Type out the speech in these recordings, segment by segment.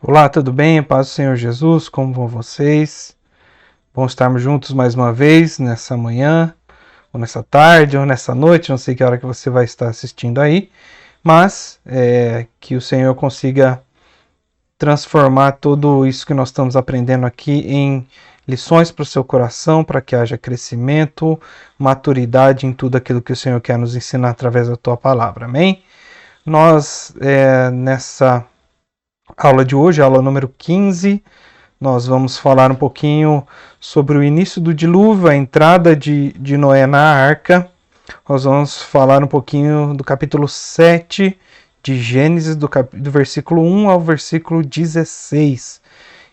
Olá, tudo bem? Paz do Senhor Jesus, como vão vocês? Bom estarmos juntos mais uma vez nessa manhã, ou nessa tarde, ou nessa noite, não sei que hora que você vai estar assistindo aí, mas que o Senhor consiga transformar tudo isso que nós estamos aprendendo aqui em lições para o seu coração, para que haja crescimento, maturidade em tudo aquilo que o Senhor quer nos ensinar através da tua palavra, amém? Nós, nessa aula de hoje, aula número 15, nós vamos falar um pouquinho sobre o início do dilúvio, a entrada de Noé na arca. Nós vamos falar um pouquinho do capítulo 7 de Gênesis, do versículo 1 ao versículo 16.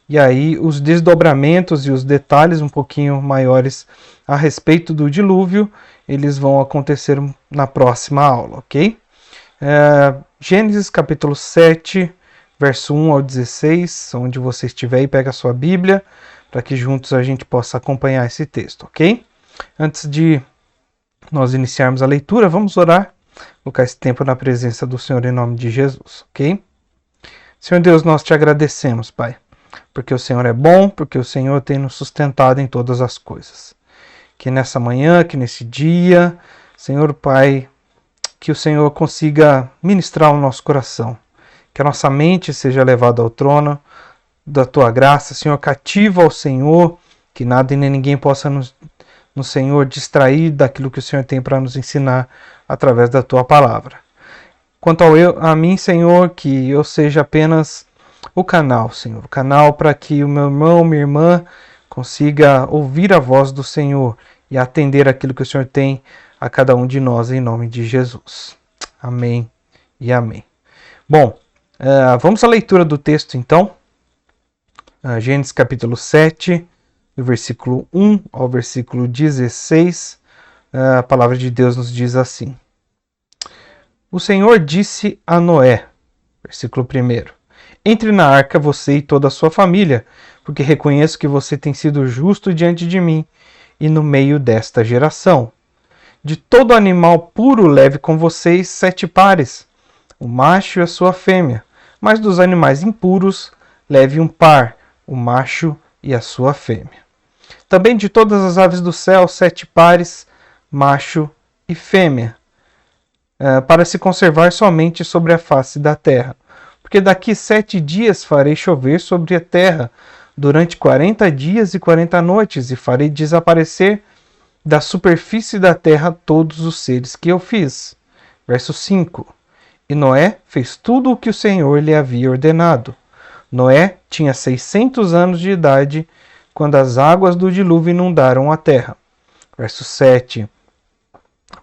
E aí os desdobramentos e os detalhes um pouquinho maiores a respeito do dilúvio, eles vão acontecer na próxima aula, ok? Gênesis capítulo 7, verso 1 ao 16, onde você estiver aí, pega a sua Bíblia, para que juntos a gente possa acompanhar esse texto, ok? Antes de nós iniciarmos a leitura, vamos orar, colocar esse tempo na presença do Senhor em nome de Jesus, ok? Senhor Deus, nós te agradecemos, Pai, porque o Senhor é bom, porque o Senhor tem nos sustentado em todas as coisas. Que nessa manhã, que nesse dia, Senhor Pai, que o Senhor consiga ministrar o nosso coração, que a nossa mente seja levada ao trono da tua graça, Senhor, cativa ao Senhor, que nada e nem ninguém possa no Senhor distrair daquilo que o Senhor tem para nos ensinar através da tua palavra. Quanto a mim, Senhor, que eu seja apenas o canal, Senhor, o canal para que o meu irmão, minha irmã consiga ouvir a voz do Senhor e atender aquilo que o Senhor tem a cada um de nós, em nome de Jesus. Amém e amém. Bom, vamos à leitura do texto, então. Gênesis capítulo 7, do versículo 1 ao versículo 16. A palavra de Deus nos diz assim. O Senhor disse a Noé, versículo 1, entre na arca você e toda a sua família, porque reconheço que você tem sido justo diante de mim e no meio desta geração. De todo animal puro leve com vocês 7 pares, o macho e a sua fêmea. Mas dos animais impuros, leve um par, o macho e a sua fêmea. Também de todas as aves do céu, 7 pares, macho e fêmea, para se conservar somente sobre a face da terra. Porque daqui 7 dias farei chover sobre a terra, durante 40 dias e 40 noites, e farei desaparecer da superfície da terra todos os seres que eu fiz. Verso 5. E Noé fez tudo o que o Senhor lhe havia ordenado. Noé tinha 600 anos de idade quando as águas do dilúvio inundaram a terra. Verso 7.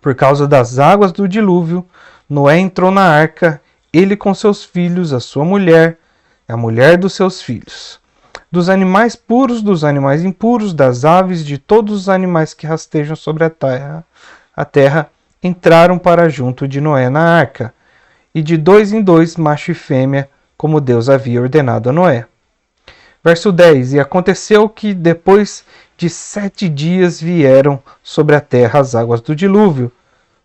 Por causa das águas do dilúvio, Noé entrou na arca, ele com seus filhos, a sua mulher, a mulher dos seus filhos. Dos animais puros, dos animais impuros, das aves, de todos os animais que rastejam sobre a terra entraram para junto de Noé na arca, e de 2 em 2, macho e fêmea, como Deus havia ordenado a Noé. Verso 10. E aconteceu que depois de 7 dias vieram sobre a terra as águas do dilúvio,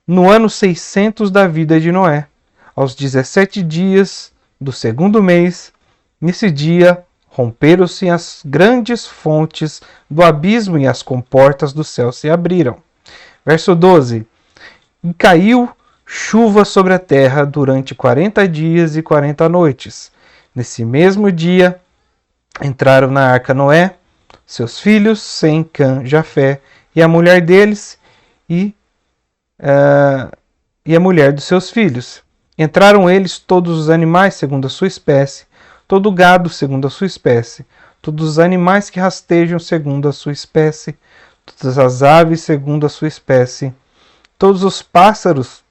no ano 600 da vida de Noé. Aos 17 dias do segundo mês, nesse dia, romperam-se as grandes fontes do abismo e as comportas do céu se abriram. Verso 12. E caiu chuva sobre a terra durante 40 dias e 40 noites. Nesse mesmo dia, entraram na arca Noé, seus filhos, Sem, Cã, Jafé, e a mulher deles, e a mulher dos seus filhos. Entraram eles todos os animais segundo a sua espécie, todo o gado segundo a sua espécie, todos os animais que rastejam segundo a sua espécie, todas as aves segundo a sua espécie, todos os pássaros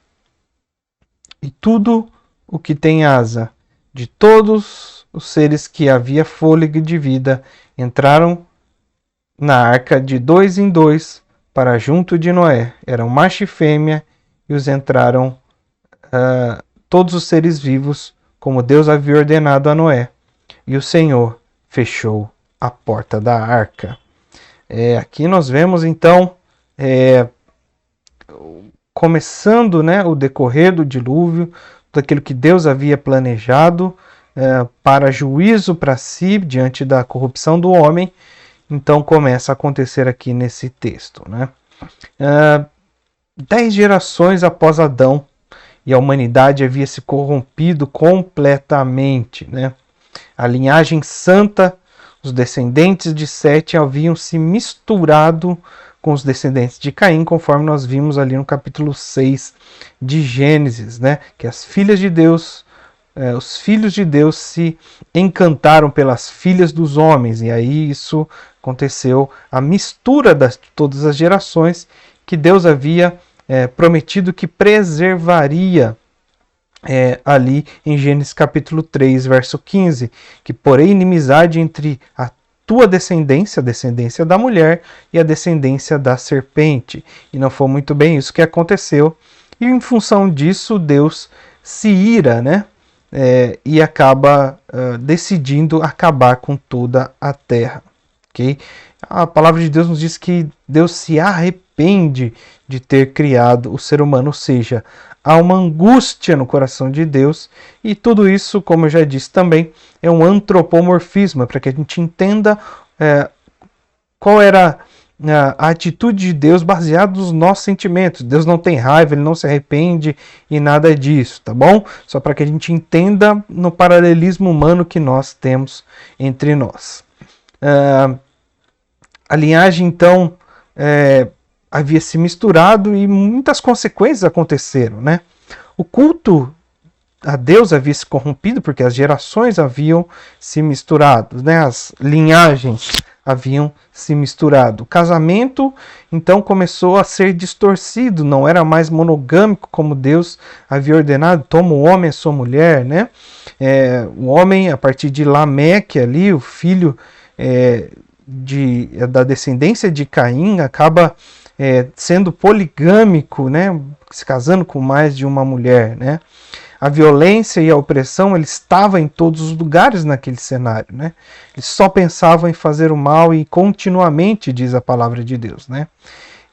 e tudo o que tem asa, de todos os seres que havia fôlego de vida, entraram na arca de 2 em 2 para junto de Noé. Eram macho e fêmea, e os entraram todos os seres vivos, como Deus havia ordenado a Noé. E o Senhor fechou a porta da arca. Aqui nós vemos então começando, o decorrer do dilúvio, daquilo que Deus havia planejado, para juízo para si, diante da corrupção do homem. Então começa a acontecer aqui nesse texto, né? 10 gerações após Adão, e a humanidade havia se corrompido completamente, né? A linhagem santa, os descendentes de Sete haviam se misturado com os descendentes de Caim, conforme nós vimos ali no capítulo 6 de Gênesis, né? Que as filhas de Deus, os filhos de Deus se encantaram pelas filhas dos homens, e aí isso aconteceu, a mistura de todas as gerações que Deus havia prometido que preservaria ali em Gênesis capítulo 3, verso 15, que porém inimizade entre a tua descendência, a descendência da mulher, e a descendência da serpente. E não foi muito bem isso que aconteceu, e em função disso Deus se ira, né? E acaba decidindo acabar com toda a terra. Okay? A palavra de Deus nos diz que Deus se arrepende de ter criado o ser humano, ou seja, há uma angústia no coração de Deus, e tudo isso, como eu já disse também, é um antropomorfismo, para que a gente entenda qual era a atitude de Deus baseada nos nossos sentimentos. Deus não tem raiva, ele não se arrepende e nada disso, tá bom? Só para que a gente entenda no paralelismo humano que nós temos entre nós. A linhagem, então, havia se misturado e muitas consequências aconteceram, né? O culto a Deus havia se corrompido porque as gerações haviam se misturado, né? As linhagens haviam se misturado. O casamento, então, começou a ser distorcido, não era mais monogâmico como Deus havia ordenado, toma o homem a sua mulher, né? O homem, a partir de Lameque ali, o filho da descendência de Caim, acaba sendo poligâmico, né? Se casando com mais de uma mulher, né? A violência e a opressão, ele estava em todos os lugares naquele cenário, né? Eles só pensavam em fazer o mal e continuamente, diz a palavra de Deus, né?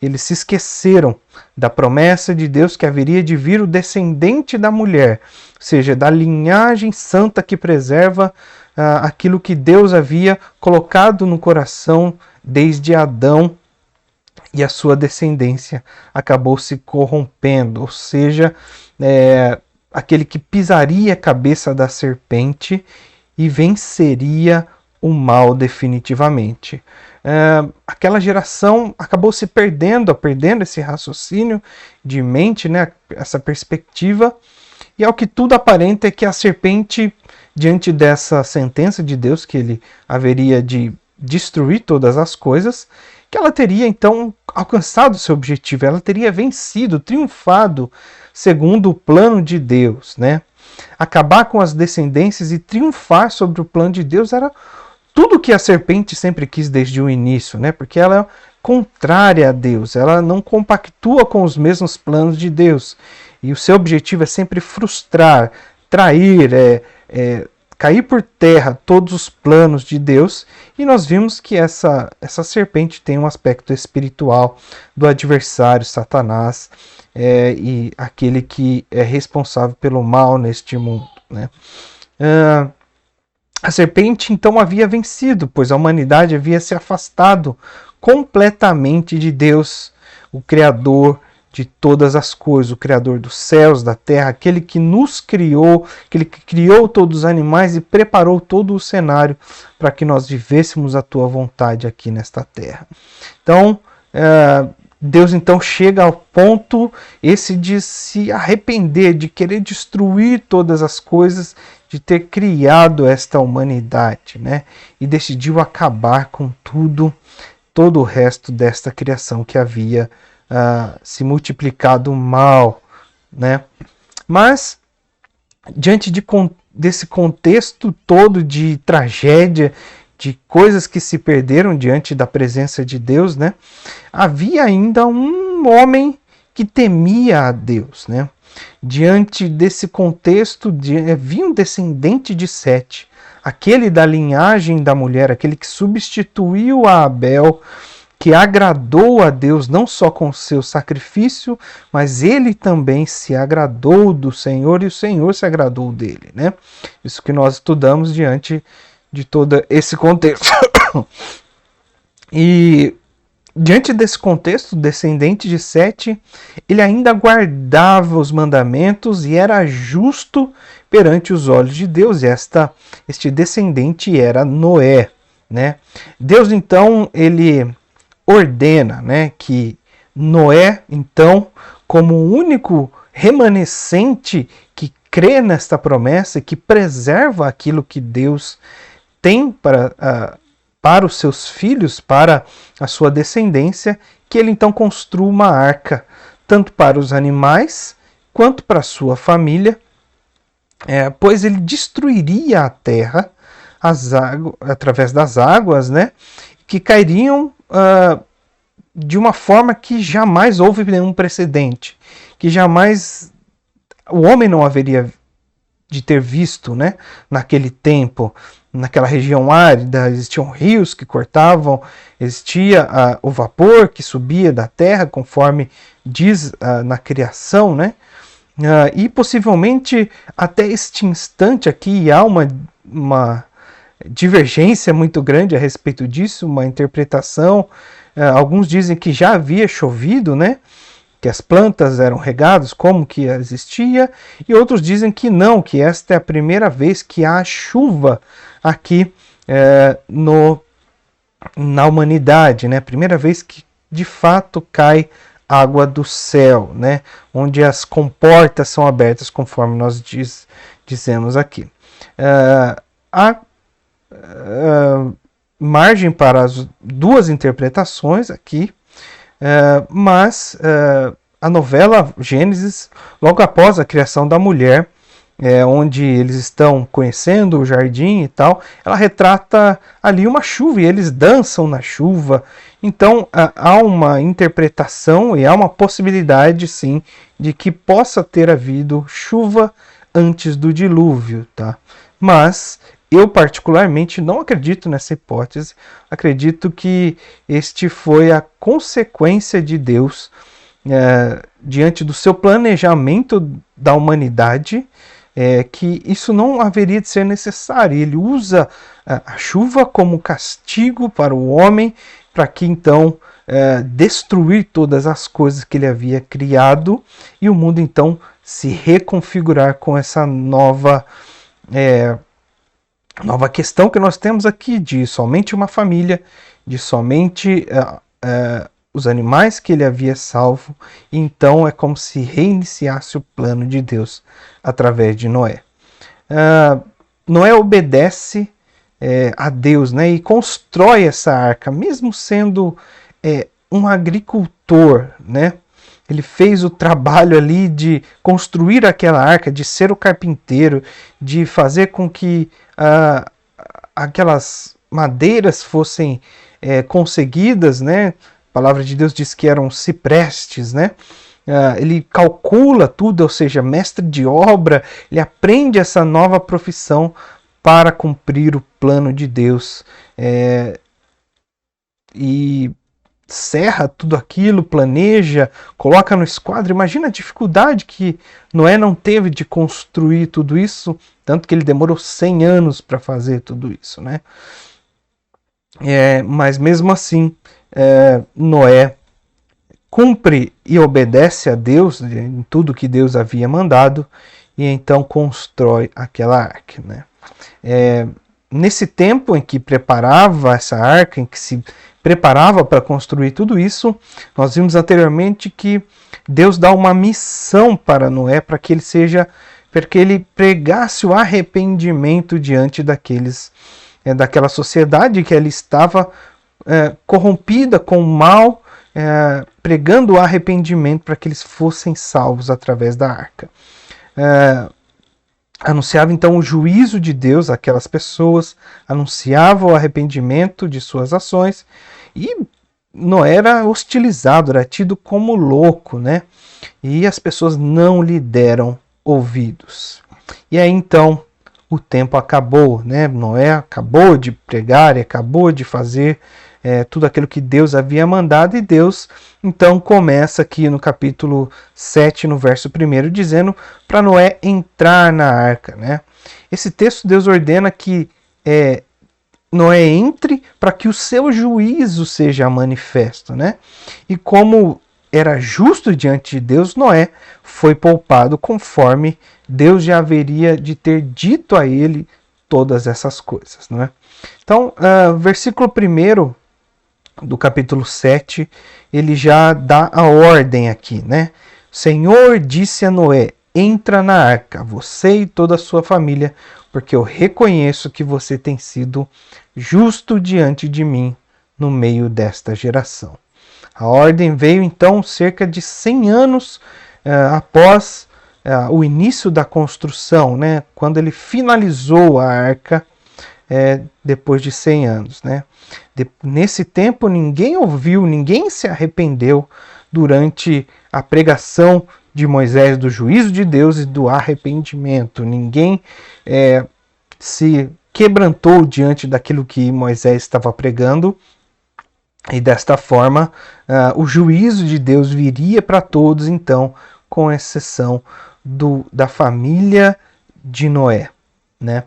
Eles se esqueceram da promessa de Deus que haveria de vir o descendente da mulher, ou seja, da linhagem santa que preserva aquilo que Deus havia colocado no coração desde Adão, e a sua descendência acabou se corrompendo, ou seja, aquele que pisaria a cabeça da serpente e venceria o mal definitivamente. Aquela geração acabou se perdendo esse raciocínio de mente, né, essa perspectiva, e ao que tudo aparenta é que a serpente, diante dessa sentença de Deus que ele haveria de destruir todas as coisas, que ela teria então alcançado seu objetivo, ela teria vencido, triunfado segundo o plano de Deus, né? Acabar com as descendências e triunfar sobre o plano de Deus era tudo que a serpente sempre quis desde o início, né? Porque ela é contrária a Deus, ela não compactua com os mesmos planos de Deus, e o seu objetivo é sempre frustrar, trair, cair por terra todos os planos de Deus, e nós vimos que essa serpente tem um aspecto espiritual do adversário, Satanás, e aquele que é responsável pelo mal neste mundo, né? A serpente então havia vencido, pois a humanidade havia se afastado completamente de Deus, o Criador de todas as coisas, o Criador dos céus, da terra, aquele que nos criou, aquele que criou todos os animais e preparou todo o cenário para que nós vivêssemos a tua vontade aqui nesta terra. Então, Deus então chega ao ponto esse de se arrepender, de querer destruir todas as coisas, de ter criado esta humanidade, né? E decidiu acabar com todo o resto desta criação que havia se multiplicado mal, né? Mas, diante desse contexto todo de tragédia, de coisas que se perderam diante da presença de Deus, né? Havia ainda um homem que temia a Deus, né? Diante desse contexto, havia um descendente de Sete, aquele da linhagem da mulher, aquele que substituiu a Abel, que agradou a Deus não só com o seu sacrifício, mas ele também se agradou do Senhor e o Senhor se agradou dele, né? Isso que nós estudamos diante de todo esse contexto. E diante desse contexto, descendente de Sete, ele ainda guardava os mandamentos e era justo perante os olhos de Deus. E este descendente era Noé, né? Deus então ele ordena, né, que Noé então, como o único remanescente que crê nesta promessa e que preserva aquilo que Deus tem para os seus filhos, para a sua descendência, que ele então construa uma arca, tanto para os animais quanto para a sua família, pois ele destruiria a terra através das águas, né, que cairiam de uma forma que jamais houve nenhum precedente, que jamais o homem não haveria de ter visto, né, naquele tempo. Naquela região árida, existiam rios que cortavam, existia o vapor que subia da terra, conforme diz na criação, né? E possivelmente até este instante aqui há uma divergência muito grande a respeito disso, uma interpretação. Alguns dizem que já havia chovido, né? Que as plantas eram regadas, como que existia, e outros dizem que não, que esta é a primeira vez que há chuva aqui na humanidade, né? Primeira vez que de fato cai água do céu, né? Onde as comportas são abertas, conforme nós dizemos aqui. Há margem para as duas interpretações aqui, mas a novela Gênesis, logo após a criação da mulher, onde eles estão conhecendo o jardim e tal, ela retrata ali uma chuva e eles dançam na chuva. Então há uma interpretação e há uma possibilidade, sim, de que possa ter havido chuva antes do dilúvio, tá? Mas eu particularmente não acredito nessa hipótese. Acredito que este foi a consequência de Deus diante do seu planejamento da humanidade, que isso não haveria de ser necessário. Ele usa a chuva como castigo para o homem, para que então destruir todas as coisas que ele havia criado e o mundo então se reconfigurar com essa nova questão que nós temos aqui, de somente uma família, de somente os animais que ele havia salvo. Então é como se reiniciasse o plano de Deus através de Noé. Noé obedece a Deus, né, e constrói essa arca, mesmo sendo um agricultor, né? Ele fez o trabalho ali de construir aquela arca, de ser o carpinteiro, de fazer com que aquelas madeiras fossem conseguidas, né? A palavra de Deus diz que eram ciprestes, né? Ele calcula tudo, ou seja, mestre de obra, ele aprende essa nova profissão para cumprir o plano de Deus. E serra tudo aquilo, planeja, coloca no esquadro. Imagina a dificuldade que Noé não teve de construir tudo isso, tanto que ele demorou 100 anos para fazer tudo isso, né? Mas mesmo assim, Noé cumpre e obedece a Deus em tudo que Deus havia mandado, e então constrói aquela arca, né? Nesse tempo em que preparava essa arca, em que se preparava para construir tudo isso, nós vimos anteriormente que Deus dá uma missão para Noé, para que ele pregasse o arrependimento diante daquela sociedade que ele estava corrompida com o mal, pregando o arrependimento para que eles fossem salvos através da arca. Anunciava então o juízo de Deus àquelas pessoas, anunciava o arrependimento de suas ações, e Noé era hostilizado, era tido como louco, né? E as pessoas não lhe deram ouvidos. E aí então o tempo acabou, né? Noé acabou de pregar e acabou de fazer tudo aquilo que Deus havia mandado, e Deus então começa aqui no capítulo 7, no verso 1, dizendo para Noé entrar na arca, né? Esse texto Deus ordena que Noé entre para que o seu juízo seja manifesto, né? E como era justo diante de Deus, Noé foi poupado conforme Deus já haveria de ter dito a ele todas essas coisas, não é? Então, versículo 1 do capítulo 7, ele já dá a ordem aqui, né? O Senhor disse a Noé: entra na arca, você e toda a sua família, porque eu reconheço que você tem sido justo diante de mim no meio desta geração. A ordem veio então cerca de 100 anos após o início da construção, né? Quando ele finalizou a arca, depois de 100 anos, né? Nesse tempo ninguém ouviu, ninguém se arrependeu durante a pregação de Moisés do juízo de Deus e do arrependimento. Ninguém se quebrantou diante daquilo que Moisés estava pregando, e desta forma o juízo de Deus viria para todos, então, com exceção da família de Noé, né?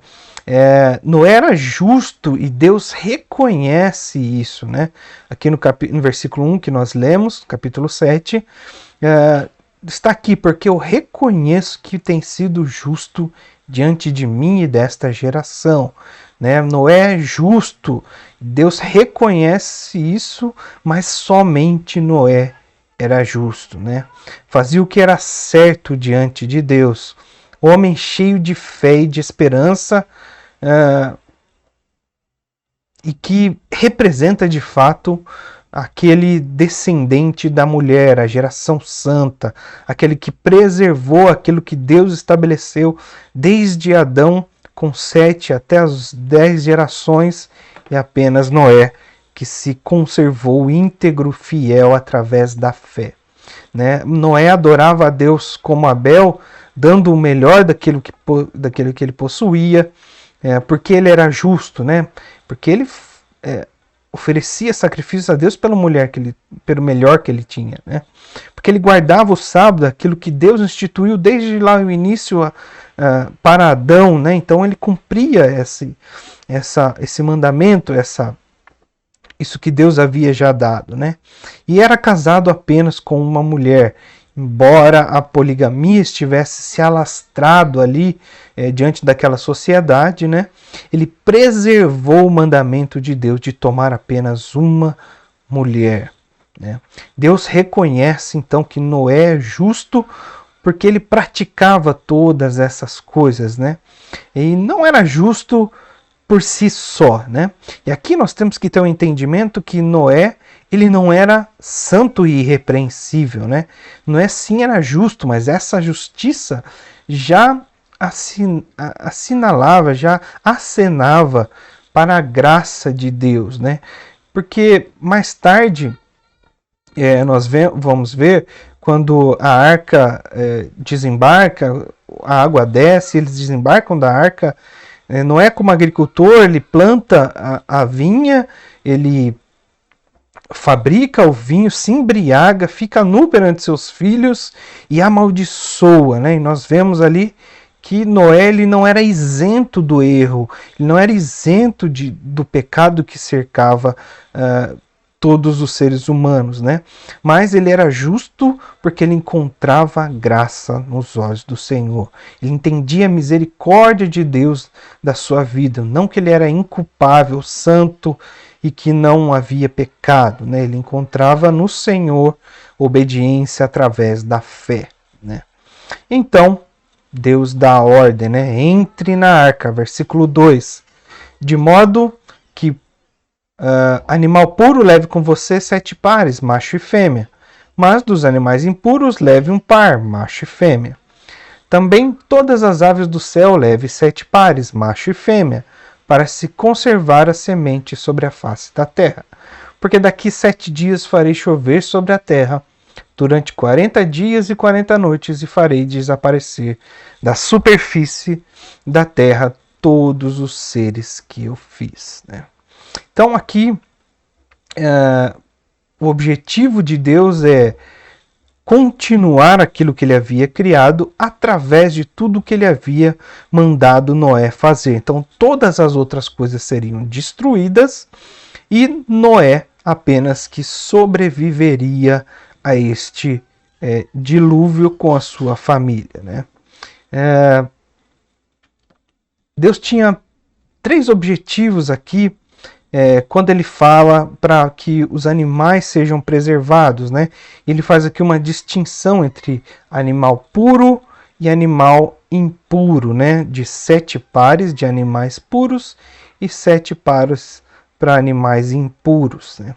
Noé era justo e Deus reconhece isso, né? Aqui no versículo 1 que nós lemos, capítulo 7, está aqui: porque eu reconheço que tem sido justo diante de mim e desta geração, né? Noé é justo, Deus reconhece isso, mas somente Noé era justo, né? Fazia o que era certo diante de Deus, homem cheio de fé e de esperança, e que representa de fato aquele descendente da mulher, a geração santa, aquele que preservou aquilo que Deus estabeleceu desde Adão, com 7 até as 10 gerações, e apenas Noé que se conservou íntegro, fiel através da fé, né? Noé adorava a Deus como Abel, dando o melhor daquilo que ele possuía, porque ele era justo, né? Porque ele oferecia sacrifícios a Deus pelo melhor que ele tinha, né? Porque ele guardava o sábado, aquilo que Deus instituiu desde lá no início para Adão, né? Então ele cumpria esse mandamento, isso que Deus havia já dado, né? E era casado apenas com uma mulher. Embora a poligamia estivesse se alastrado ali diante daquela sociedade, né? Ele preservou o mandamento de Deus de tomar apenas uma mulher, né? Deus reconhece então que Noé é justo porque ele praticava todas essas coisas, né? E não era justo por si só, né? E aqui nós temos que ter um entendimento que Noé, ele não era santo e irrepreensível, né? Noé sim era justo, mas essa justiça já assinalava, já acenava para a graça de Deus, né? Porque mais tarde nós vamos ver quando a arca desembarca, a água desce, eles desembarcam da arca. Noé, como agricultor, ele planta a vinha, ele fabrica o vinho, se embriaga, fica nu perante seus filhos e amaldiçoa, né? E nós vemos ali que Noé ele não era isento do erro, ele não era isento do pecado que cercava todos os seres humanos, né? Mas ele era justo porque ele encontrava graça nos olhos do Senhor. Ele entendia a misericórdia de Deus da sua vida, não que ele era inculpável, santo e que não havia pecado, né? Ele encontrava no Senhor obediência através da fé, né? Então, Deus dá a ordem, né? Entre na arca, versículo 2, de modo que animal puro leve com você 7 pares, macho e fêmea, mas dos animais impuros leve um par, macho e fêmea. Também todas as aves do céu leve 7 pares, macho e fêmea, para se conservar a semente sobre a face da terra. Porque daqui 7 dias farei chover sobre a terra, durante 40 dias e 40 noites, e farei desaparecer da superfície da terra todos os seres que eu fiz, né? Então aqui o objetivo de Deus é continuar aquilo que ele havia criado através de tudo que ele havia mandado Noé fazer. Então todas as outras coisas seriam destruídas e Noé apenas que sobreviveria a este dilúvio com a sua família, né? Deus tinha 3 objetivos aqui quando ele fala para que os animais sejam preservados, né? Ele faz aqui uma distinção entre animal puro e animal impuro, né? De 7 pares de animais puros e 7 pares para animais impuros, né?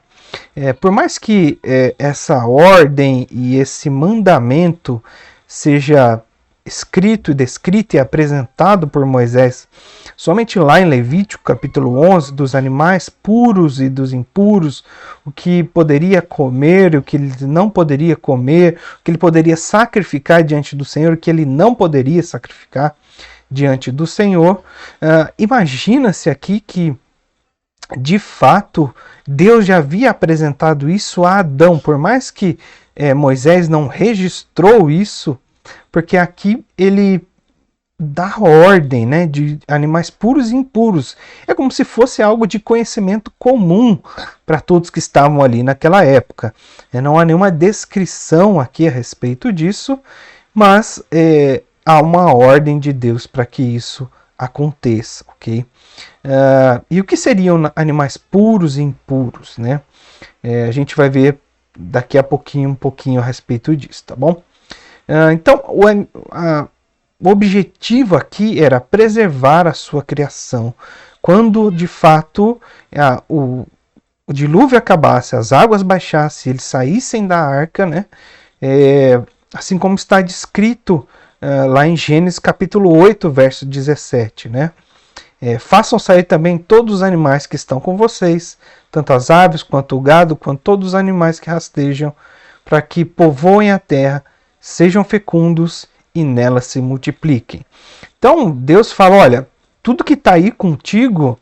Por mais que essa ordem e esse mandamento seja escrito e descrito e apresentado por Moisés somente lá em Levítico capítulo 11, dos animais puros e dos impuros, o que poderia comer, o que ele não poderia comer, o que ele poderia sacrificar diante do Senhor, o que ele não poderia sacrificar diante do Senhor. Imagina-se aqui que de fato Deus já havia apresentado isso a Adão, por mais que Moisés não registrou isso, porque aqui ele dá ordem, né, de animais puros e impuros. É como se fosse algo de conhecimento comum para todos que estavam ali naquela época. Não há nenhuma descrição aqui a respeito disso, mas há uma ordem de Deus para que isso aconteça, ok? E o que seriam animais puros e impuros, né? A gente vai ver daqui a pouquinho um pouquinho a respeito disso, tá bom? Então, o objetivo aqui era preservar a sua criação. Quando, de fato, o dilúvio acabasse, as águas baixassem, eles saíssem da arca, né? Assim como está descrito lá em Gênesis capítulo 8, verso 17, né? Façam sair também todos os animais que estão com vocês, tanto as aves, quanto o gado, quanto todos os animais que rastejam, para que povoem a terra, sejam fecundos e nela se multipliquem. Então Deus fala, olha, tudo que está aí contigo,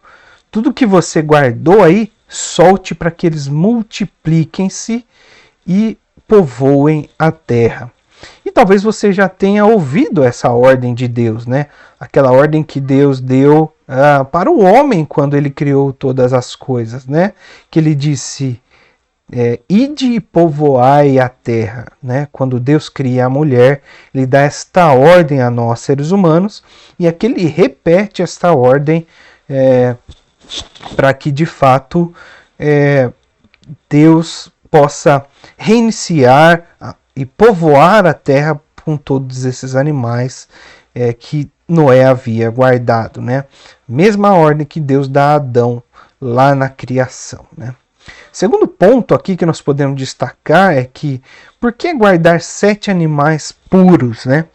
tudo que você guardou aí, solte para que eles multipliquem-se e povoem a terra. E talvez você já tenha ouvido essa ordem de Deus, né? Aquela ordem que Deus deu para o homem quando ele criou todas as coisas, né? Que ele disse, ide e povoai a terra, né? Quando Deus cria a mulher, ele dá esta ordem a nós, seres humanos, e aqui ele repete esta ordem para que de fato Deus possa reiniciar e povoar a terra com todos esses animais que Noé havia guardado, né? Mesma ordem que Deus dá a Adão lá na criação, né? Segundo ponto aqui que nós podemos destacar é que por que guardar 7 animais puros, né?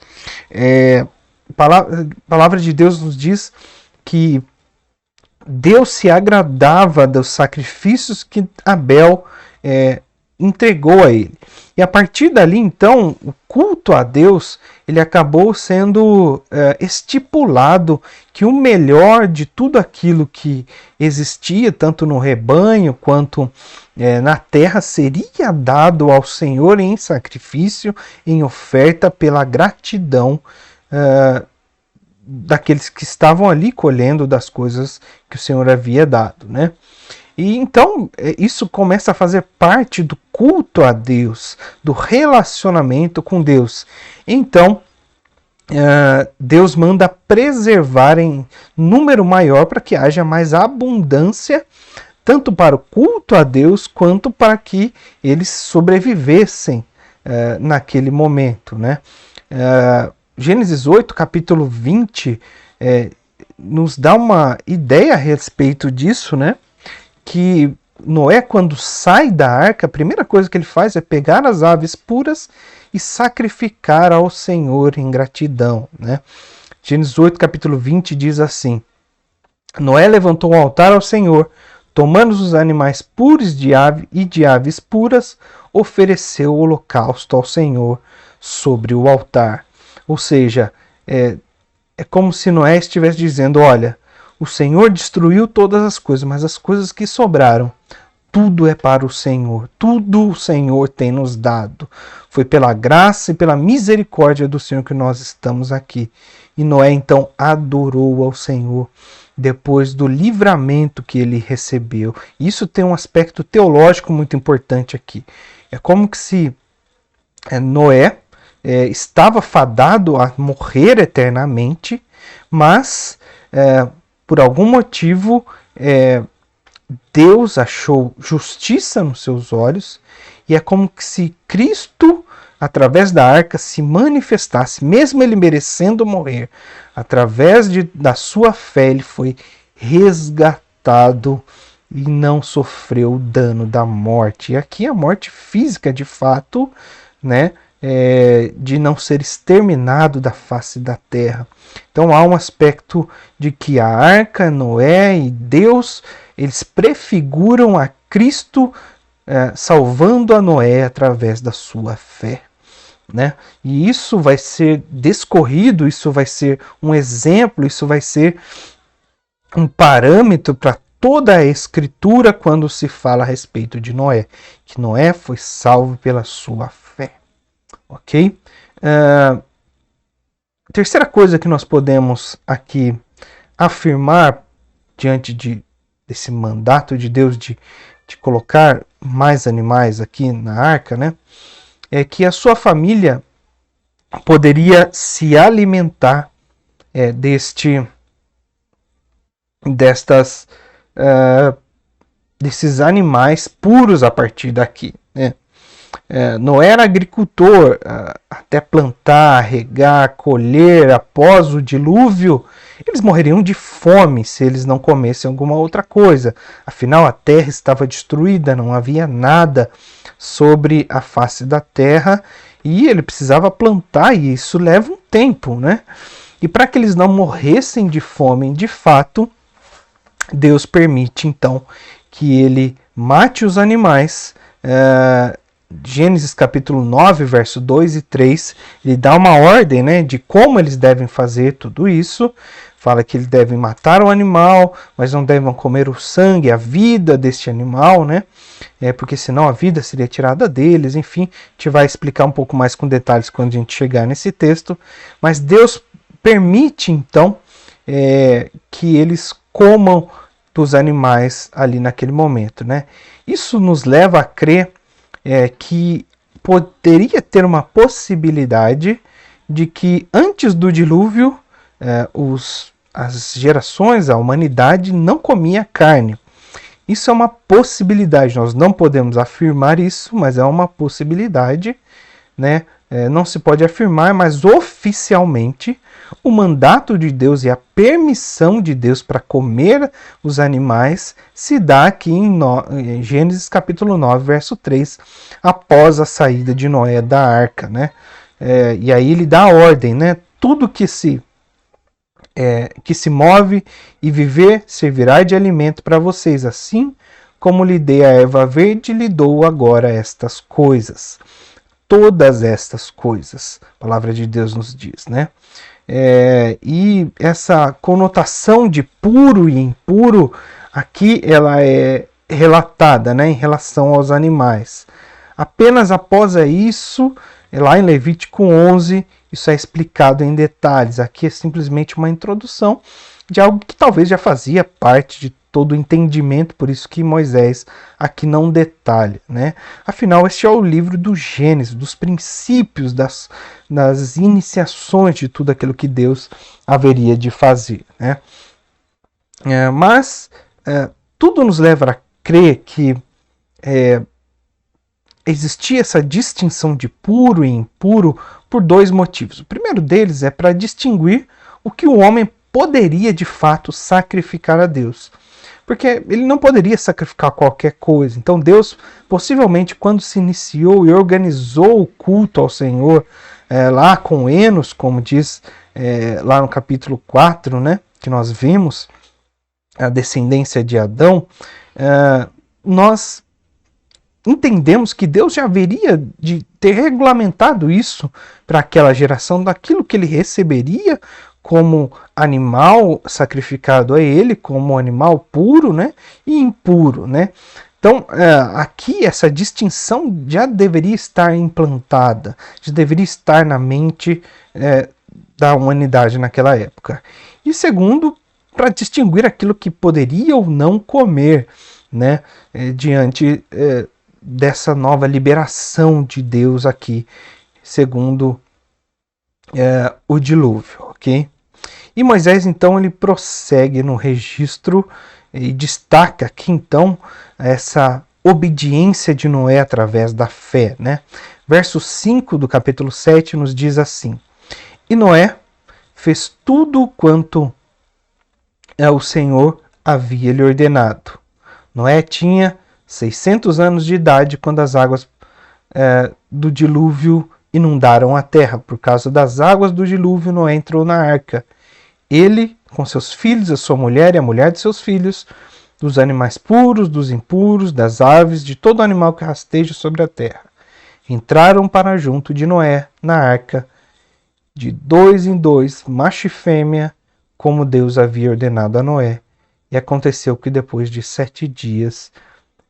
A palavra de Deus nos diz que Deus se agradava dos sacrifícios que Abel entregou a ele. E a partir dali, então, o culto a Deus ele acabou sendo estipulado que o melhor de tudo aquilo que existia, tanto no rebanho quanto na terra, seria dado ao Senhor em sacrifício, em oferta pela gratidão daqueles que estavam ali colhendo das coisas que o Senhor havia dado, né? E então isso começa a fazer parte do culto a Deus, do relacionamento com Deus. Então Deus manda preservar em número maior para que haja mais abundância, tanto para o culto a Deus quanto para que eles sobrevivessem naquele momento, né? Gênesis 8, capítulo 20, nos dá uma ideia a respeito disso, né? Que Noé, quando sai da arca, a primeira coisa que ele faz é pegar as aves puras e sacrificar ao Senhor em gratidão, né? Gênesis 8, capítulo 20 diz assim: Noé levantou um altar ao Senhor, tomando os animais puros de ave e de aves puras, ofereceu o holocausto ao Senhor sobre o altar. Ou seja, é como se Noé estivesse dizendo, olha, o Senhor destruiu todas as coisas, mas as coisas que sobraram, tudo é para o Senhor, tudo o Senhor tem nos dado. Foi pela graça e pela misericórdia do Senhor que nós estamos aqui. E Noé então adorou ao Senhor depois do livramento que ele recebeu. Isso tem um aspecto teológico muito importante aqui. É como que se Noé estava fadado a morrer eternamente, mas por algum motivo Deus achou justiça nos seus olhos, e é como que se Cristo, através da arca, se manifestasse, mesmo ele merecendo morrer, através da sua fé, ele foi resgatado e não sofreu o dano da morte. E aqui a morte física, de fato, né, de não ser exterminado da face da terra. Então há um aspecto de que a arca, Noé e Deus, eles prefiguram a Cristo salvando a Noé através da sua fé. Né? E isso vai ser descorrido, isso vai ser um exemplo, isso vai ser um parâmetro para toda a Escritura quando se fala a respeito de Noé, que Noé foi salvo pela sua fé. Ok? Terceira coisa que nós podemos aqui afirmar diante desse mandato de Deus de colocar mais animais aqui na arca, né? É que a sua família poderia se alimentar desses animais puros a partir daqui, né? Noé era agricultor, até plantar, regar, colher, após o dilúvio, eles morreriam de fome se eles não comessem alguma outra coisa. Afinal, a terra estava destruída, não havia nada sobre a face da terra, e ele precisava plantar, e isso leva um tempo, né? E para que eles não morressem de fome, de fato, Deus permite então que ele mate os animais. Gênesis capítulo 9, verso 2 e 3, ele dá uma ordem, né, de como eles devem fazer tudo isso. Fala que eles devem matar o animal, mas não devem comer o sangue, a vida deste animal, né? Porque senão a vida seria tirada deles. Enfim, a gente vai explicar um pouco mais com detalhes quando a gente chegar nesse texto. Mas Deus permite, então, que eles comam dos animais ali naquele momento, né? Isso nos leva a crer que poderia ter uma possibilidade de que antes do dilúvio as gerações, a humanidade não comia carne. Isso é uma possibilidade, nós não podemos afirmar isso, mas é uma possibilidade, né? Não se pode afirmar, mas oficialmente o mandato de Deus e a permissão de Deus para comer os animais se dá aqui em Gênesis capítulo 9, verso 3, após a saída de Noé da arca, né? E aí ele dá a ordem, né? Tudo que se move e viver servirá de alimento para vocês, assim como lhe dei a erva verde, lhe dou agora estas coisas. Todas estas coisas, a palavra de Deus nos diz, né? E essa conotação de puro e impuro, aqui ela é relatada, né, em relação aos animais. Apenas após isso, lá em Levítico 11, isso é explicado em detalhes. Aqui é simplesmente uma introdução de algo que talvez já fazia parte de todo o entendimento, por isso que Moisés aqui não detalha, né? Afinal, este é o livro do Gênesis, dos princípios, das iniciações de tudo aquilo que Deus haveria de fazer, né? Mas tudo nos leva a crer que existia essa distinção de puro e impuro por dois motivos. O primeiro deles é para distinguir o que o homem poderia de fato sacrificar a Deus. Porque ele não poderia sacrificar qualquer coisa. Então Deus, possivelmente, quando se iniciou e organizou o culto ao Senhor, lá com Enos, como diz lá no capítulo 4, né, que nós vimos, a descendência de Adão, nós entendemos que Deus já haveria de ter regulamentado isso para aquela geração, daquilo que ele receberia como animal sacrificado a ele, como animal puro, né, e impuro, né? Então, aqui essa distinção já deveria estar implantada, já deveria estar na mente da humanidade naquela época. E segundo, para distinguir aquilo que poderia ou não comer, né, diante dessa nova liberação de Deus aqui, segundo o dilúvio, ok? E Moisés, então, ele prossegue no registro e destaca aqui, então, essa obediência de Noé através da fé, né? Verso 5 do capítulo 7 nos diz assim: E Noé fez tudo quanto o Senhor havia lhe ordenado. Noé tinha 600 anos de idade quando as águas do dilúvio inundaram a terra. Por causa das águas do dilúvio, Noé entrou na arca. Ele, com seus filhos, a sua mulher e a mulher de seus filhos, dos animais puros, dos impuros, das aves, de todo animal que rasteja sobre a terra. Entraram para junto de Noé na arca, de 2 em 2, macho e fêmea, como Deus havia ordenado a Noé. E aconteceu que depois de 7 dias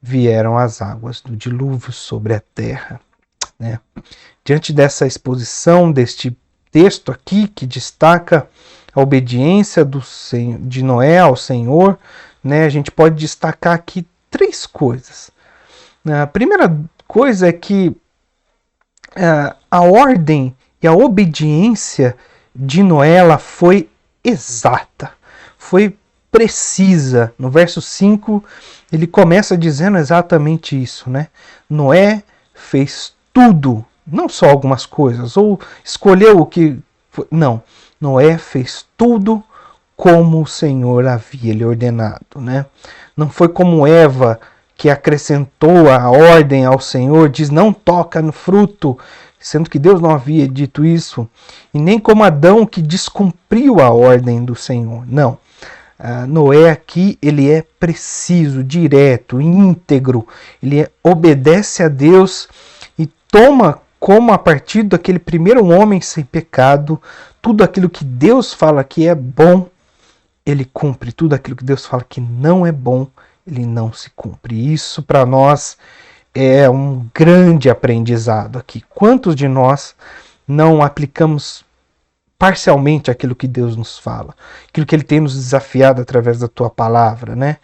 vieram as águas do dilúvio sobre a terra. Né? Diante dessa exposição, deste texto aqui, que destaca a obediência de Noé ao Senhor, né, a gente pode destacar aqui 3 coisas. A primeira coisa é que a ordem e a obediência de Noé ela foi exata, foi precisa. No verso 5, ele começa dizendo exatamente isso, né? Noé fez tudo, não só algumas coisas, ou escolheu o que... Não, Noé fez tudo como o Senhor havia lhe ordenado, né? Não foi como Eva, que acrescentou a ordem ao Senhor, diz não toca no fruto, sendo que Deus não havia dito isso, e nem como Adão, que descumpriu a ordem do Senhor. Não. Noé aqui, ele é preciso, direto, íntegro, ele obedece a Deus e toma como a partir daquele primeiro homem sem pecado, tudo aquilo que Deus fala que é bom, ele cumpre. Tudo aquilo que Deus fala que não é bom, ele não se cumpre. Isso para nós é um grande aprendizado aqui. Quantos de nós não aplicamos parcialmente aquilo que Deus nos fala, aquilo que Ele tem nos desafiado através da Tua palavra, né?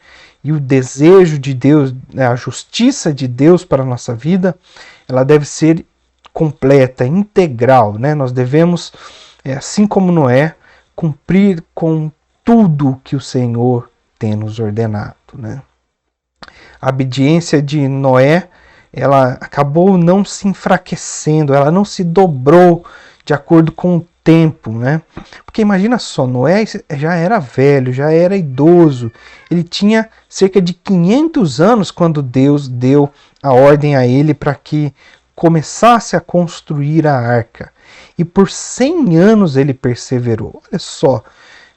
E o desejo de Deus, a justiça de Deus para a nossa vida, ela deve ser completa, integral, né? Nós devemos, assim como Noé, cumprir com tudo que o Senhor tem nos ordenado, né? A obediência de Noé, ela acabou não se enfraquecendo, ela não se dobrou de acordo com o tempo, né? Porque imagina só, Noé já era velho, já era idoso, ele tinha cerca de 500 anos quando Deus deu a ordem a ele para que começasse a construir a arca. E por 100 anos ele perseverou. Olha só,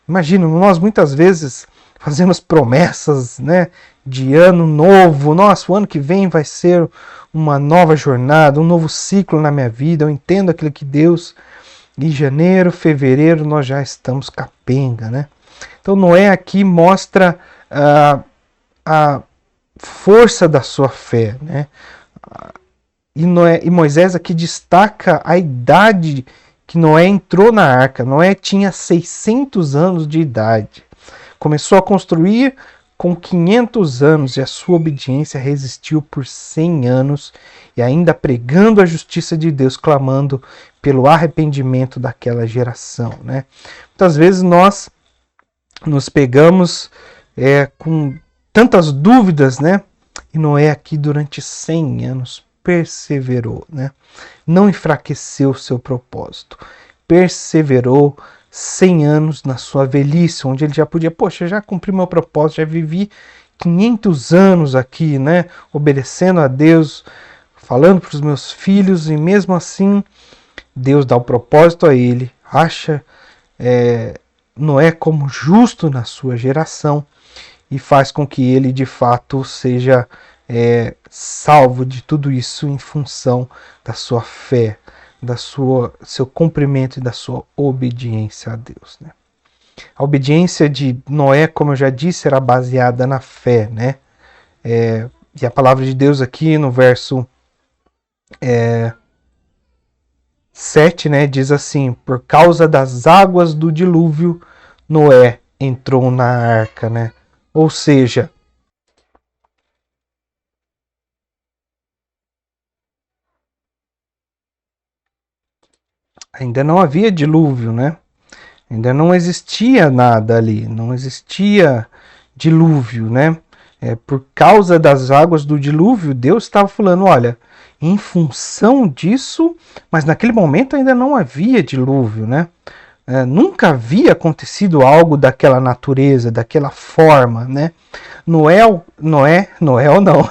imagina, nós muitas vezes fazemos promessas, né, de ano novo. Nossa, o ano que vem vai ser uma nova jornada, um novo ciclo na minha vida. Eu entendo aquilo que Deus... Em janeiro, fevereiro, nós já estamos capenga, né? Então, Noé aqui mostra a força da sua fé, né? E Moisés aqui destaca a idade que Noé entrou na arca. Noé tinha 600 anos de idade. Começou a construir com 500 anos e a sua obediência resistiu por 100 anos e ainda pregando a justiça de Deus, clamando pelo arrependimento daquela geração, né? Muitas vezes nós nos pegamos com tantas dúvidas, né? E Noé aqui durante 100 anos perseverou, né? Não enfraqueceu o seu propósito, perseverou 100 anos na sua velhice, onde ele já podia, poxa, já cumpri meu propósito, já vivi 500 anos aqui, né? Obedecendo a Deus, falando para os meus filhos, e mesmo assim Deus dá o propósito a ele, acha Noé como justo na sua geração e faz com que ele de fato seja salvo de tudo isso em função da sua fé, seu cumprimento e da sua obediência a Deus, né? A obediência de Noé, como eu já disse, era baseada na fé, né? E a palavra de Deus aqui no verso 7, né, diz assim: por causa das águas do dilúvio, Noé entrou na arca, né? Ou seja, ainda não havia dilúvio, né? Ainda não existia nada ali, não existia dilúvio, né? Por causa das águas do dilúvio, Deus estava falando, olha, em função disso, mas naquele momento ainda não havia dilúvio, né? Nunca havia acontecido algo daquela natureza, daquela forma, né? Noé não.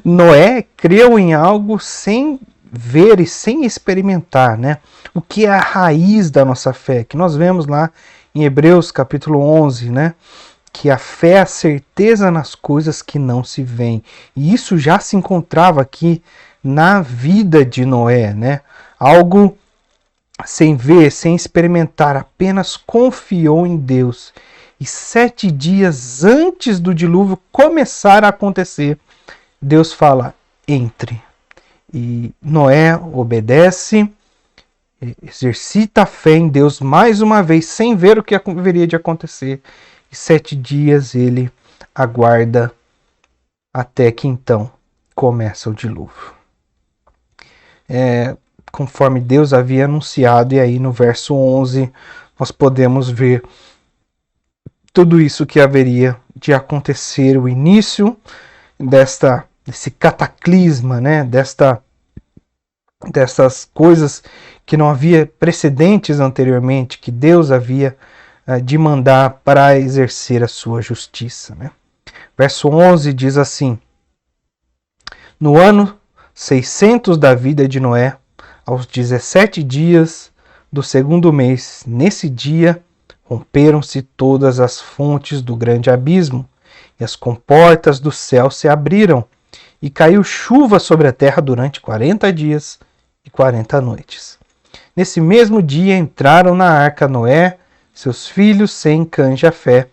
Noé creu em algo sem ver e sem experimentar, né? O que é a raiz da nossa fé, que nós vemos lá em Hebreus capítulo 11, né? Que a fé é a certeza nas coisas que não se veem. E isso já se encontrava aqui na vida de Noé, né? Algo sem ver, sem experimentar, apenas confiou em Deus. E 7 dias antes do dilúvio começar a acontecer, Deus fala, entre. E Noé obedece, exercita a fé em Deus mais uma vez, sem ver o que haveria de acontecer. E 7 dias ele aguarda até que então começa o dilúvio. Conforme Deus havia anunciado, e aí no verso 11 nós podemos ver tudo isso que haveria de acontecer, o início desse cataclisma, né? Dessas coisas que não havia precedentes anteriormente, que Deus havia de mandar para exercer a sua justiça, né? Verso 11 diz assim: no ano 600 da vida de Noé, aos 17 dias do segundo mês, nesse dia, romperam-se todas as fontes do grande abismo, e as comportas do céu se abriram, e caiu chuva sobre a terra durante 40 dias e 40 noites. Nesse mesmo dia entraram na arca Noé, seus filhos, Sem, Cã e Jafé,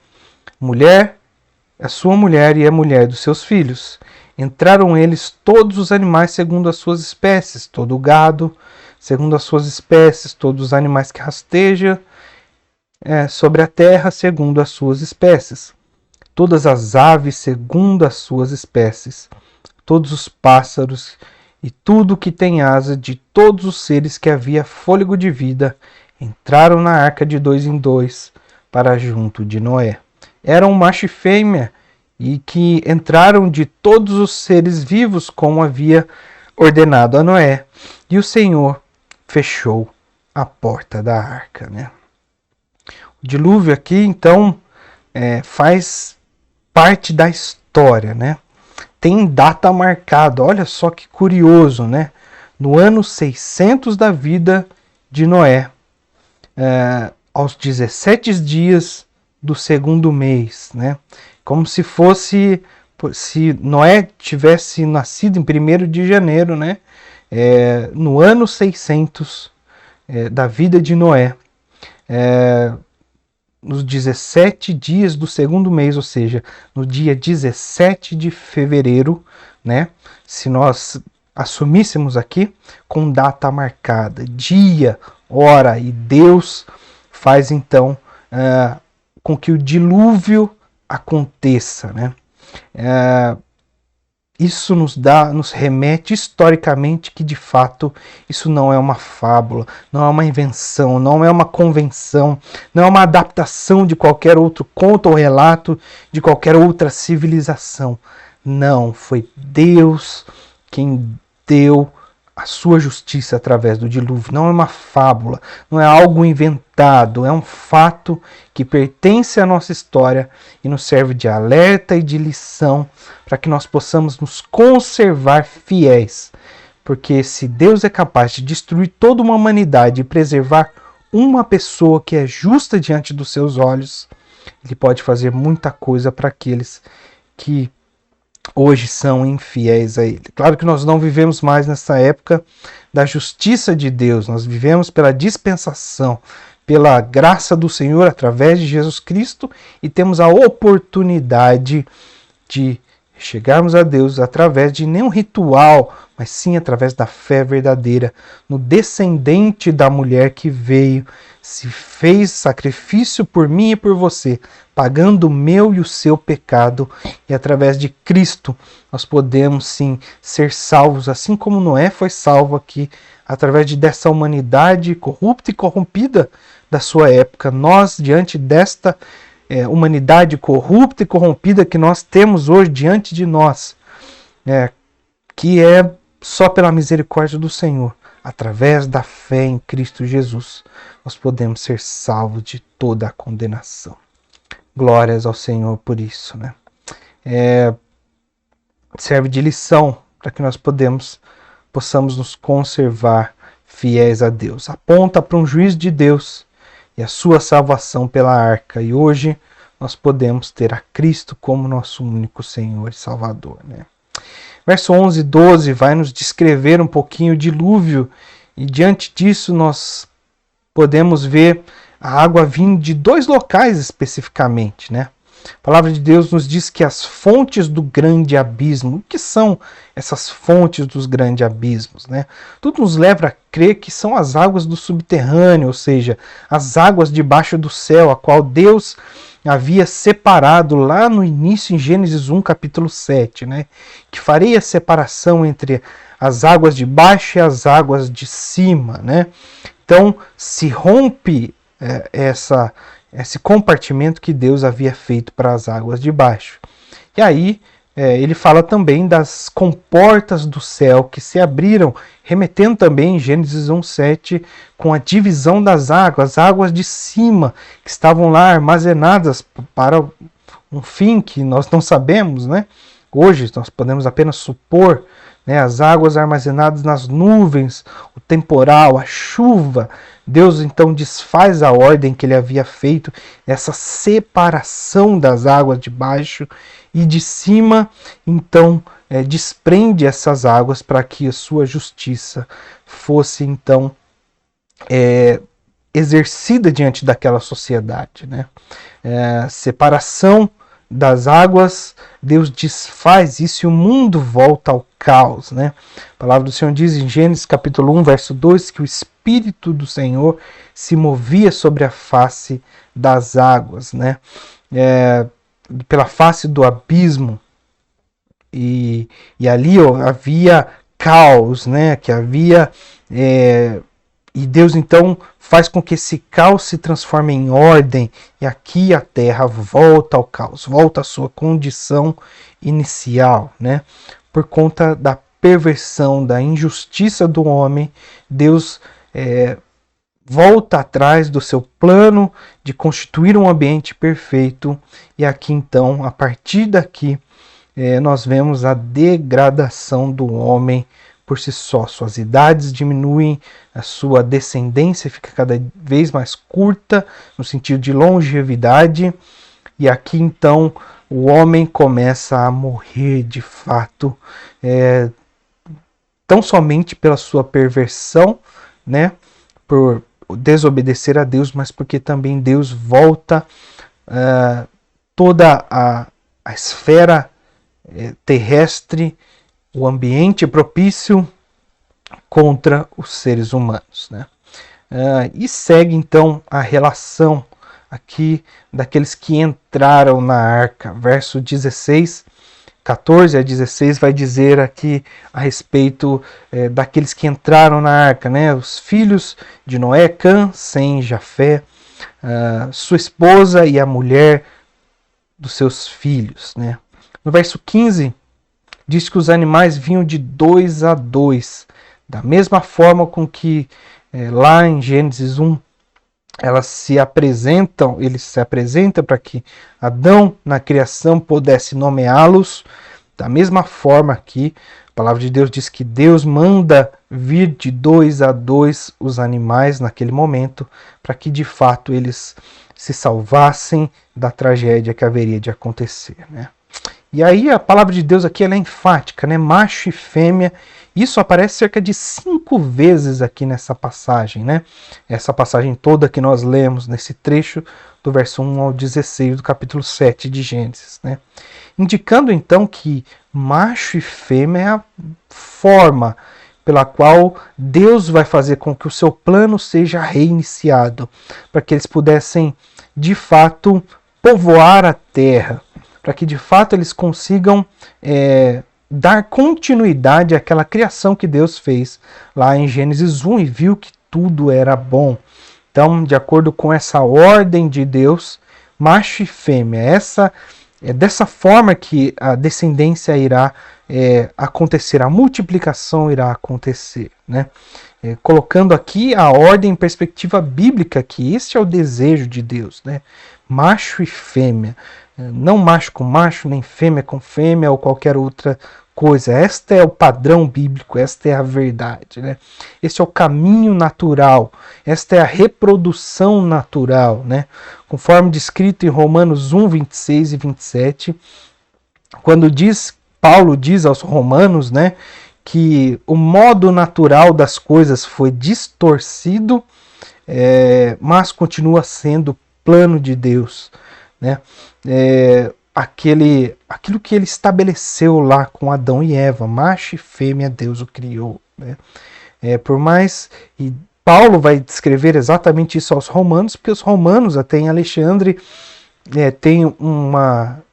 a sua mulher e a mulher dos seus filhos. Entraram eles todos os animais segundo as suas espécies, todo o gado segundo as suas espécies, todos os animais que rastejam sobre a terra segundo as suas espécies, todas as aves segundo as suas espécies, todos os pássaros e tudo que tem asa, de todos os seres que havia fôlego de vida, entraram na arca de 2 em 2 para junto de Noé. Eram macho e fêmea, e que entraram de todos os seres vivos, como havia ordenado a Noé. E o Senhor fechou a porta da arca, né? O dilúvio aqui, então, faz parte da história, né? Tem data marcada, olha só que curioso, né? No ano 600 da vida de Noé, aos 17 dias do segundo mês, né? Como se Noé tivesse nascido em 1º de janeiro, né? No ano 600 da vida de Noé, nos 17 dias do segundo mês, ou seja, no dia 17 de fevereiro, né? Se nós assumíssemos aqui com data marcada, dia, hora, e Deus faz então com que o dilúvio aconteça, né? Isso nos remete historicamente que de fato isso não é uma fábula, não é uma invenção, não é uma convenção, não é uma adaptação de qualquer outro conto ou relato de qualquer outra civilização. Não, foi Deus quem deu a sua justiça através do dilúvio. Não é uma fábula, não é algo inventado, é um fato que pertence à nossa história e nos serve de alerta e de lição para que nós possamos nos conservar fiéis. Porque se Deus é capaz de destruir toda uma humanidade e preservar uma pessoa que é justa diante dos seus olhos, Ele pode fazer muita coisa para aqueles que hoje são infiéis a Ele. Claro que nós não vivemos mais nessa época da justiça de Deus, nós vivemos pela dispensação, pela graça do Senhor através de Jesus Cristo, e temos a oportunidade de chegarmos a Deus através de nenhum ritual, mas sim através da fé verdadeira, no descendente da mulher que veio, se fez sacrifício por mim e por você, pagando o meu e o seu pecado, e através de Cristo nós podemos sim ser salvos, assim como Noé foi salvo aqui, através dessa humanidade corrupta e corrompida da sua época. Nós, diante desta humanidade corrupta e corrompida que nós temos hoje diante de nós, que é só pela misericórdia do Senhor, através da fé em Cristo Jesus, nós podemos ser salvos de toda a condenação. Glórias ao Senhor por isso, né? Serve de lição para que nós possamos nos conservar fiéis a Deus. Aponta para um juízo de Deus e a sua salvação pela arca. E hoje nós podemos ter a Cristo como nosso único Senhor e Salvador, né? Verso 11 e 12 vai nos descrever um pouquinho o dilúvio, e diante disso nós podemos ver a água vindo de dois locais especificamente, né? A palavra de Deus nos diz que as fontes do grande abismo, o que são essas fontes dos grandes abismos, né? Tudo nos leva a crer que são as águas do subterrâneo, ou seja, as águas debaixo do céu, a qual Deus havia separado lá no início em Gênesis 1, capítulo 7, né? Que farei a separação entre as águas de baixo e as águas de cima, né? Então se rompe esse compartimento que Deus havia feito para as águas de baixo. E aí ele fala também das comportas do céu que se abriram, remetendo também em Gênesis 1:7 com a divisão das águas de cima, que estavam lá armazenadas para um fim que nós não sabemos, né? Hoje nós podemos apenas supor, né, as águas armazenadas nas nuvens, o temporal, a chuva. Deus então desfaz a ordem que ele havia feito, essa separação das águas de baixo e de cima, então desprende essas águas para que a sua justiça fosse então exercida diante daquela sociedade, né? Separação das águas, Deus desfaz isso e o mundo volta ao caos, né? A palavra do Senhor diz em Gênesis capítulo 1, verso 2, que o Espírito do Senhor se movia sobre a face das águas, né? Pela face do abismo, e ali havia caos, né? Que havia e Deus então faz com que esse caos se transforme em ordem, e aqui a terra volta ao caos, volta à sua condição inicial, né? Por conta da perversão, da injustiça do homem, Deus volta atrás do seu plano de constituir um ambiente perfeito, e aqui então, a partir daqui, nós vemos a degradação do homem por si só. Suas idades diminuem, a sua descendência fica cada vez mais curta, no sentido de longevidade, e aqui então o homem começa a morrer de fato, tão somente pela sua perversão, né, por desobedecer a Deus, mas porque também Deus volta toda a esfera terrestre, o ambiente propício contra os seres humanos, né? E segue então a relação aqui daqueles que entraram na arca. Verso 16, 14 a 16 vai dizer aqui a respeito daqueles que entraram na arca, né? Os filhos de Noé, Cã, Sem, Jafé, sua esposa e a mulher dos seus filhos, né? No verso 15 diz que os animais vinham de 2 a 2, da mesma forma com que lá em Gênesis 1 eles se apresentam para que Adão na criação pudesse nomeá-los. Da mesma forma aqui, a palavra de Deus diz que Deus manda vir de 2 a 2 os animais naquele momento, para que de fato eles se salvassem da tragédia que haveria de acontecer, né? E aí a palavra de Deus aqui ela é enfática, né? Macho e fêmea Isso aparece cerca de 5 vezes aqui nessa passagem, né? Essa passagem toda que nós lemos nesse trecho do verso 1 ao 16 do capítulo 7 de Gênesis, né? Indicando então que macho e fêmea é a forma pela qual Deus vai fazer com que o seu plano seja reiniciado, para que eles pudessem de fato povoar a terra, para que de fato eles consigam dar continuidade àquela criação que Deus fez lá em Gênesis 1 e viu que tudo era bom. Então, de acordo com essa ordem de Deus, macho e fêmea, é dessa forma que a descendência irá acontecer, a multiplicação irá acontecer, né? Colocando aqui a ordem em perspectiva bíblica, que este é o desejo de Deus, né? Macho e fêmea, não macho com macho, nem fêmea com fêmea ou qualquer outra coisa. Este é o padrão bíblico, esta é a verdade, né? Este é o caminho natural, esta é a reprodução natural, né? Conforme descrito em Romanos 1, 26 e 27, quando Paulo diz aos romanos, né, que o modo natural das coisas foi distorcido, mas continua sendo plano de Deus, né? Aquilo que ele estabeleceu lá com Adão e Eva, macho e fêmea, Deus o criou, né? Por mais, e Paulo vai descrever exatamente isso aos romanos, porque os romanos, até em Alexandre, tem uma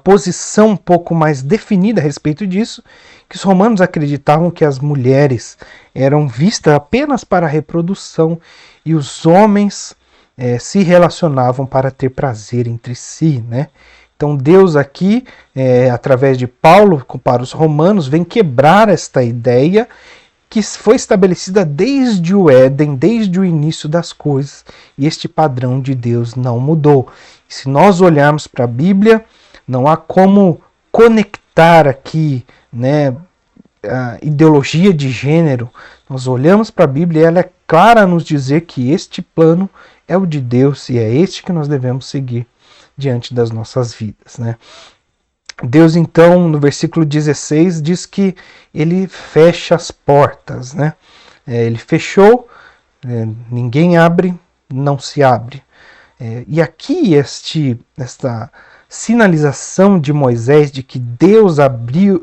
posição um pouco mais definida a respeito disso, que os romanos acreditavam que as mulheres eram vistas apenas para a reprodução e os homens se relacionavam para ter prazer entre si, né? Então Deus aqui, através de Paulo, para os romanos, vem quebrar esta ideia que foi estabelecida desde o Éden, desde o início das coisas, e este padrão de Deus não mudou. E se nós olharmos para a Bíblia, não há como conectar aqui, né, a ideologia de gênero. Nós olhamos para a Bíblia e ela é clara a nos dizer que este plano é o de Deus e é este que nós devemos seguir diante das nossas vidas, né? Deus, então, no versículo 16, diz que ele fecha as portas, né? Ele fechou, ninguém abre, não se abre. E aqui esta sinalização de Moisés de que Deus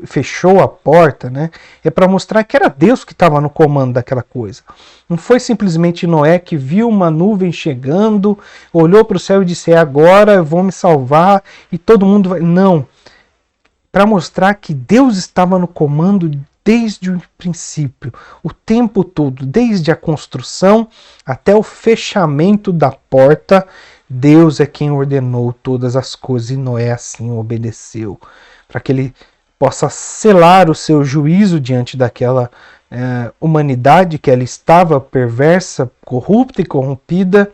fechou a porta, né, é para mostrar que era Deus que estava no comando daquela coisa. Não foi simplesmente Noé que viu uma nuvem chegando, olhou para o céu e disse: agora eu vou me salvar e todo mundo vai. Não. Para mostrar que Deus estava no comando desde o princípio, o tempo todo, desde a construção até o fechamento da porta. Deus é quem ordenou todas as coisas e Noé assim obedeceu, para que ele possa selar o seu juízo diante daquela humanidade que ela estava perversa, corrupta e corrompida,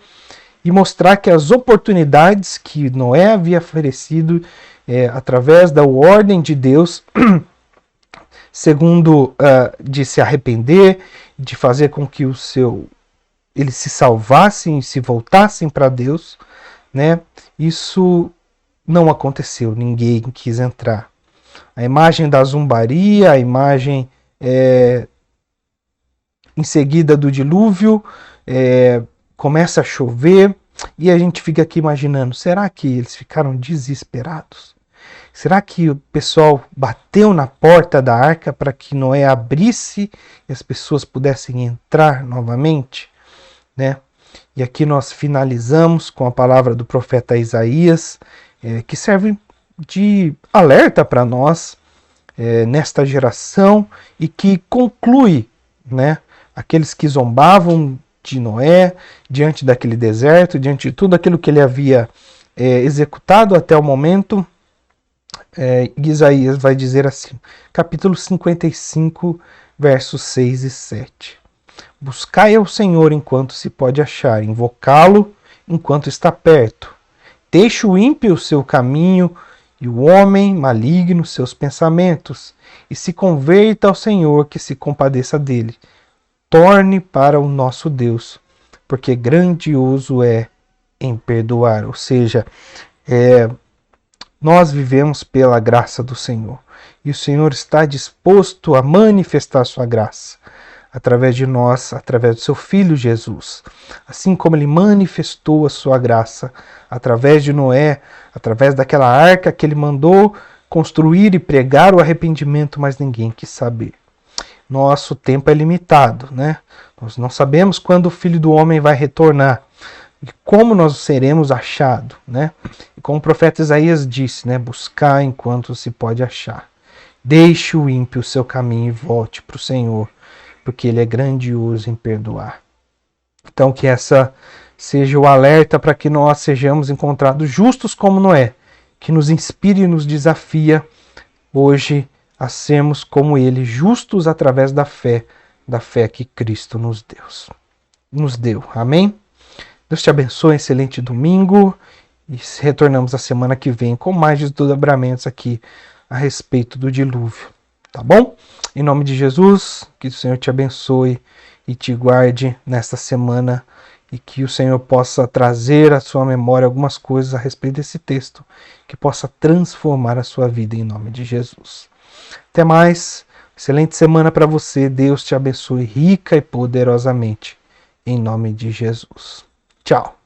e mostrar que as oportunidades que Noé havia oferecido através da ordem de Deus, segundo de se arrepender, de fazer com que eles se salvassem e se voltassem para Deus, né? Isso não aconteceu, ninguém quis entrar. A imagem da zombaria, a imagem em seguida do dilúvio, começa a chover e a gente fica aqui imaginando, será que eles ficaram desesperados? Será que o pessoal bateu na porta da arca para que Noé abrisse e as pessoas pudessem entrar novamente, né? E aqui nós finalizamos com a palavra do profeta Isaías, que serve de alerta para nós nesta geração e que conclui, né, aqueles que zombavam de Noé diante daquele deserto, diante de tudo aquilo que ele havia executado até o momento. Isaías vai dizer assim, capítulo 55, versos 6 e 7. Buscai ao Senhor enquanto se pode achar, invocá-lo enquanto está perto. Deixe o ímpio o seu caminho e o homem maligno seus pensamentos, e se converta ao Senhor, que se compadeça dele. Torne para o nosso Deus, porque grandioso é em perdoar. Ou seja, nós vivemos pela graça do Senhor. e o Senhor está disposto a manifestar sua graça através de nós, através do seu Filho Jesus. Assim como ele manifestou a sua graça através de Noé, através daquela arca que ele mandou construir e pregar o arrependimento, mas ninguém quis saber. Nosso tempo é limitado, né? Nós não sabemos quando o Filho do Homem vai retornar e como nós seremos achados, né? E como o profeta Isaías disse, né? Buscar enquanto se pode achar. Deixe o ímpio o seu caminho e volte para o Senhor, porque ele é grandioso em perdoar. Então que essa seja o alerta para que nós sejamos encontrados justos como Noé, que nos inspire e nos desafia hoje a sermos como ele, justos através da fé que Cristo nos deu. Amém? Deus te abençoe, excelente domingo, e retornamos a semana que vem com mais desdobramentos aqui a respeito do dilúvio, tá bom? Em nome de Jesus, que o Senhor te abençoe e te guarde nesta semana e que o Senhor possa trazer à sua memória algumas coisas a respeito desse texto que possa transformar a sua vida em nome de Jesus. Até mais, excelente semana para você, Deus te abençoe rica e poderosamente em nome de Jesus. Tchau.